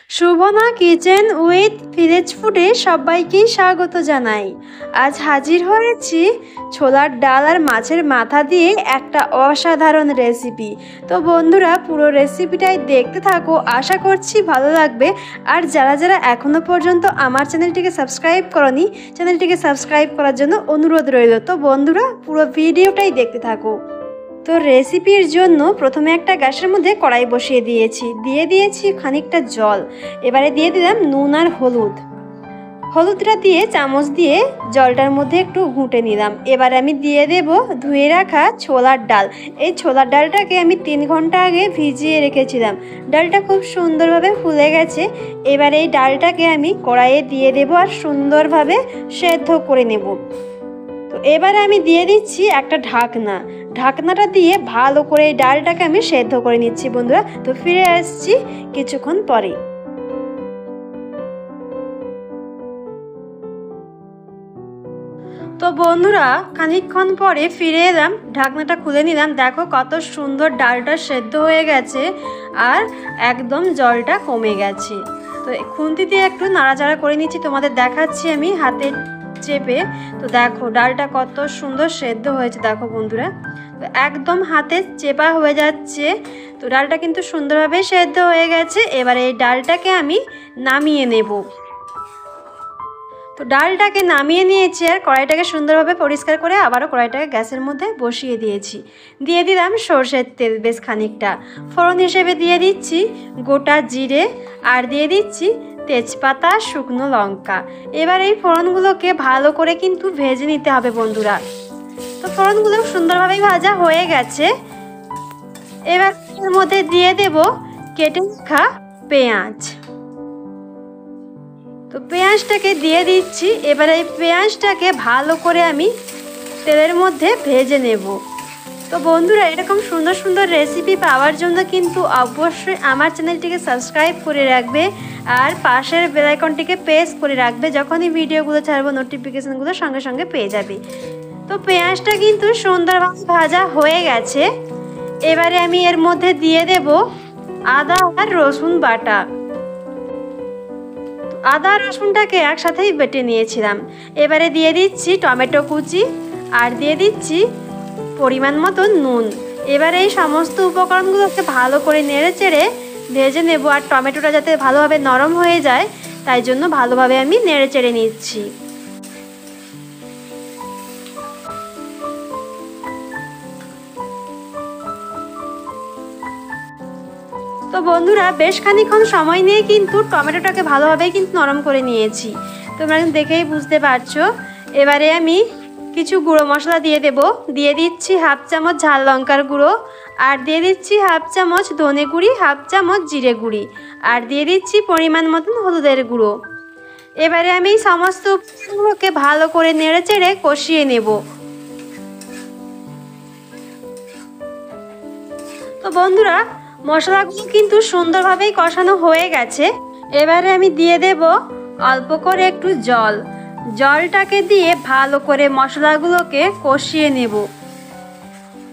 Shubhna kitchen with village ফুডে সবাইকে স্বাগত জানাই। আজ হাজির হয়েছি ছোলার ডাল আর মাছের মাথা দিয়ে একটা অসাধারণ রেসিপি। তো বন্ধুরা পুরো রেসিপিটাই দেখতে থাকো, আশা করছি ভালো লাগবে। আর যারা যারা এখনও পর্যন্ত আমার চ্যানেলটিকে সাবস্ক্রাইব করনি, চ্যানেলটিকে সাবস্ক্রাইব করার জন্য অনুরোধ রইল। তো বন্ধুরা পুরো ভিডিওটাই দেখতে থাকো। তো রেসিপির জন্য প্রথমে একটা গ্যাসের মধ্যে কড়াই বসিয়ে দিয়েছি খানিকটা জল। এবারে দিয়ে দিলাম নুন আর হলুদটা দিয়ে চামচ দিয়ে জলটার মধ্যে একটু ঘুঁটে নিলাম। এবারে আমি দিয়ে দেব ধুয়ে রাখা ছোলার ডাল। এই ছোলার ডালটাকে আমি 3 ঘন্টা আগে ভিজিয়ে রেখেছিলাম। ডালটা খুব সুন্দরভাবে ফুলে গেছে। এবারে এই ডালটাকে আমি কড়াইয়ে দিয়ে দেব আর সুন্দরভাবে সেদ্ধ করে নেব। তো এবারে আমি দিয়ে দিচ্ছি একটা ঢাকনাটা দিয়ে ভালো করে এই ডালটাকে আমি সেদ্ধ করে নিচ্ছি বন্ধুরা। তো ফিরে আসছি কিছুক্ষণ পরে। তো বন্ধুরা খানিকক্ষণ পরে ফিরে এলাম, ঢাকনাটা খুলে নিলাম। দেখো কত সুন্দর ডালটা সেদ্ধ হয়ে গেছে আর একদম জলটা কমে গেছে। তো খুন্তি দিয়ে একটু নাড়াচাড়া করে নিচ্ছি, তোমাদের দেখাচ্ছি আমি হাতে চেপে। তো দেখো ডালটা কত সুন্দর সেদ্ধ হয়েছে দেখো বন্ধুরা। তো একদম হাতে চেপা হয়ে যাচ্ছে। তো ডালটা কিন্তু সুন্দরভাবে সেদ্ধ হয়ে গেছে। এবারে এই ডালটাকে আমি নামিয়ে নেব। তো ডালটাকে নামিয়ে নিয়েছি আর কড়াইটাকে সুন্দরভাবে পরিষ্কার করে আবারও কড়াইটাকে গ্যাসের মধ্যে বসিয়ে দিয়ে দিলাম সর্ষের তেল বেশ খানিকটা। ফোড়ন হিসেবে দিয়ে দিচ্ছি গোটা জিরে আর দিয়ে দিচ্ছি তেজপাতা, শুকনো লঙ্কা। এবার এই ফোড়নগুলোকে ভালো করে কিন্তু ভেজে নিতে হবে বন্ধুরা। তো ফোড়নগুলো সুন্দরভাবে ভাজা হয়ে গেছে। এবার এর মধ্যে দিয়ে দেব কেটে রাখা পেঁয়াজ। তো পেঁয়াজটাকে দিয়ে দিচ্ছি। এবার এই পেঁয়াজটাকে ভালো করে আমি তেলের মধ্যে ভেজে নেব। তো বন্ধুরা এরকম সুন্দর সুন্দর রেসিপি পাওয়ার জন্য কিন্তু অবশ্যই আমার চ্যানেলটিকে সাবস্ক্রাইব করে রাখবে আর পাশের বেল আইকনটিকে প্রেস করে রাখবে। যখনই ভিডিওগুলো ছাড়বো নোটিফিকেশানগুলো সঙ্গে সঙ্গে পেয়ে যাবে। তো পেঁয়াজটা কিন্তু সুন্দরভাবে ভাজা হয়ে গেছে। এবারে আমি এর মধ্যে দিয়ে দেব আদা আর রসুন বাটা। আদা রসুনটাকে একসাথেই বেটে নিয়েছিলাম। এবারে দিয়ে দিচ্ছি টমেটো কুচি আর দিয়ে দিচ্ছি পরিমাণ মতো নুন। এবারে এই সমস্ত উপকরণগুলোকে ভালো করে নেড়ে চেড়ে ভেজে নেব। আর টমেটোটা যাতে ভালোভাবে নরম হয়ে যায় তাই জন্য ভালোভাবে আমি নেড়ে চেড়ে নিচ্ছি। তো বন্ধুরা বেশ খানিকক্ষণ সময় নিয়ে কিন্তু টমেটোটাকে ভালোভাবেই কিন্তু নরম করে নিয়েছি, তোমরা কিন্তু দেখেই বুঝতে পারছো। এবারে আমি কিছু গুঁড়ো মশলা দিয়ে দিচ্ছি 1/2 চামচ ঝাল লঙ্কার গুঁড়ো আর দিয়ে দিচ্ছি 1/2 চামচ ধনে গুঁড়ি, 1/2 চামচ জিরে গুঁড়ি আর দিয়ে দিচ্ছি পরিমাণ মতন হলুদের গুঁড়ো। এবারে আমি সমস্ত উপকরণগুলোকে ভালো করে নেড়ে চেড়ে কষিয়ে নেব। তো বন্ধুরা মশলাগুলো কিন্তু সুন্দরভাবেই কষানো হয়ে গেছে। এবারে আমি দিয়ে দেব অল্প করে একটু জলটাকে দিয়ে ভালো করে মশলাগুলোকে কষিয়ে নেব।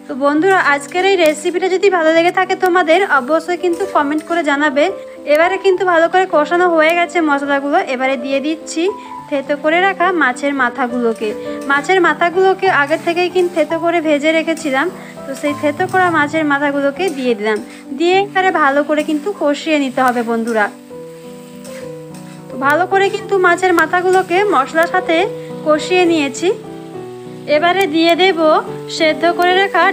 তো বন্ধুরা আজকের এই রেসিপিটা যদি ভালো লেগে থাকে তোমাদের অবশ্যই কিন্তু কমেন্ট করে জানাবে। এবারে কিন্তু ভালো করে কষানো হয়ে গেছে মশলাগুলো। এবারে দিয়ে দিচ্ছি থেতো করে রাখা মাছের মাথাগুলোকে আগে থেকেই কিন্তু থেতো করে ভেজে রেখেছিলাম। তো সেই থেতো করা মাছের মাথাগুলোকে দিয়ে দিলাম। দিয়ে এবারে ভালো করে কিন্তু কষিয়ে নিতে হবে বন্ধুরা। তো ভালো করে কিন্তু মাছের মাথাগুলোকে মশলার সাথে কষিয়ে নিয়েছি। এবারে দিয়ে দেব সেদ্ধ করে রাখা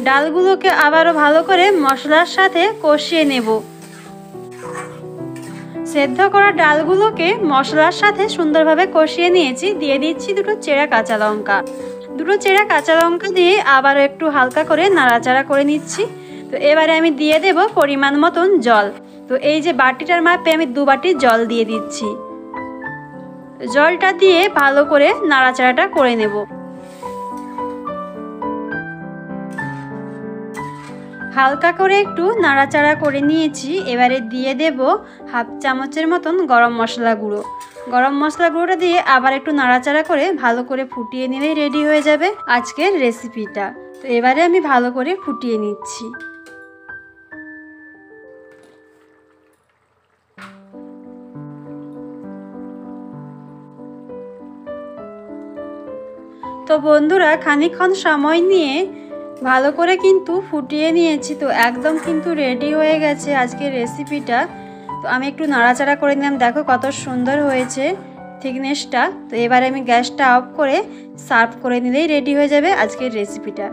ডালগুলোকে আবারও ভালো করে মশলার সাথে কষিয়ে নেব। সেদ্ধ করা ডালগুলোকে মশলার সাথে সুন্দরভাবে কষিয়ে নিয়েছি। দিয়ে দিচ্ছি দুটো চেরা কাঁচা লঙ্কা দিয়ে আবারও একটু হালকা করে নাড়াচাড়া করে নিচ্ছি। তো এবারে আমি দিয়ে দেব পরিমাণ মতন জল। তো এই যে বাটিটার মাপে আমি 2 বাটি জল দিয়ে দিচ্ছি। জলটা দিয়ে ভালো করে নাড়াচাড়াটা করে নেব। হালকা করে একটু নাড়াচাড়া করে নিয়েছি। এবারে দিয়ে দেব 1/2 চামচের মতন গরম মশলা গুঁড়োটা দিয়ে আবার একটু নাড়াচাড়া করে ভালো করে ফুটিয়ে নিলেই রেডি হয়ে যাবে আজকের রেসিপিটা। তো এবারে আমি ভালো করে ফুটিয়ে নিচ্ছি। তো বন্ধুরা খানিকক্ষণ সময় নিয়ে ভালো করে কিন্তু ফুটিয়ে নিয়েছি। তো একদম কিন্তু রেডি হয়ে গেছে আজকের রেসিপিটা। তো আমি একটু নাড়াচাড়া করে নিলাম, দেখো কত সুন্দর হয়েছে থিকনেসটা। তো এবারে আমি গ্যাসটা অফ করে সার্ভ করে নিলেই রেডি হয়ে যাবে আজকের রেসিপিটা।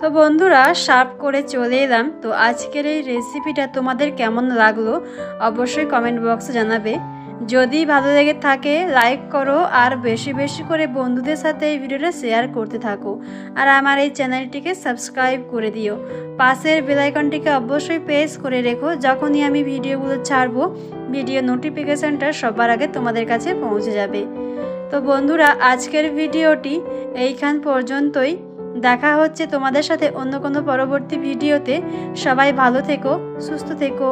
তো বন্ধুরা সার্ভ করে চলে এলাম। তো আজকের এই রেসিপিটা তোমাদের কেমন লাগলো অবশ্যই কমেন্ট বক্সে জানাবে। যদি ভালো লেগে থাকে লাইক করো, আর বেশি বেশি করে বন্ধুদের সাথে এই ভিডিওটা শেয়ার করতে থাকো। আর আমার এই চ্যানেলটিকে সাবস্ক্রাইব করে দিও। পাশের বেল আইকনটিকে অবশ্যই প্রেস করে রেখো, যখনই আমি ভিডিওগুলো ছাড়বো ভিডিও নোটিফিকেশানটা সবার আগে তোমাদের কাছে পৌঁছে যাবে। তো বন্ধুরা আজকের ভিডিওটি এইখান পর্যন্তই। দেখা হচ্ছে তোমাদের সাথে অন্য কোনো পরবর্তী ভিডিওতে। সবাই ভালো থেকো, সুস্থ থেকো।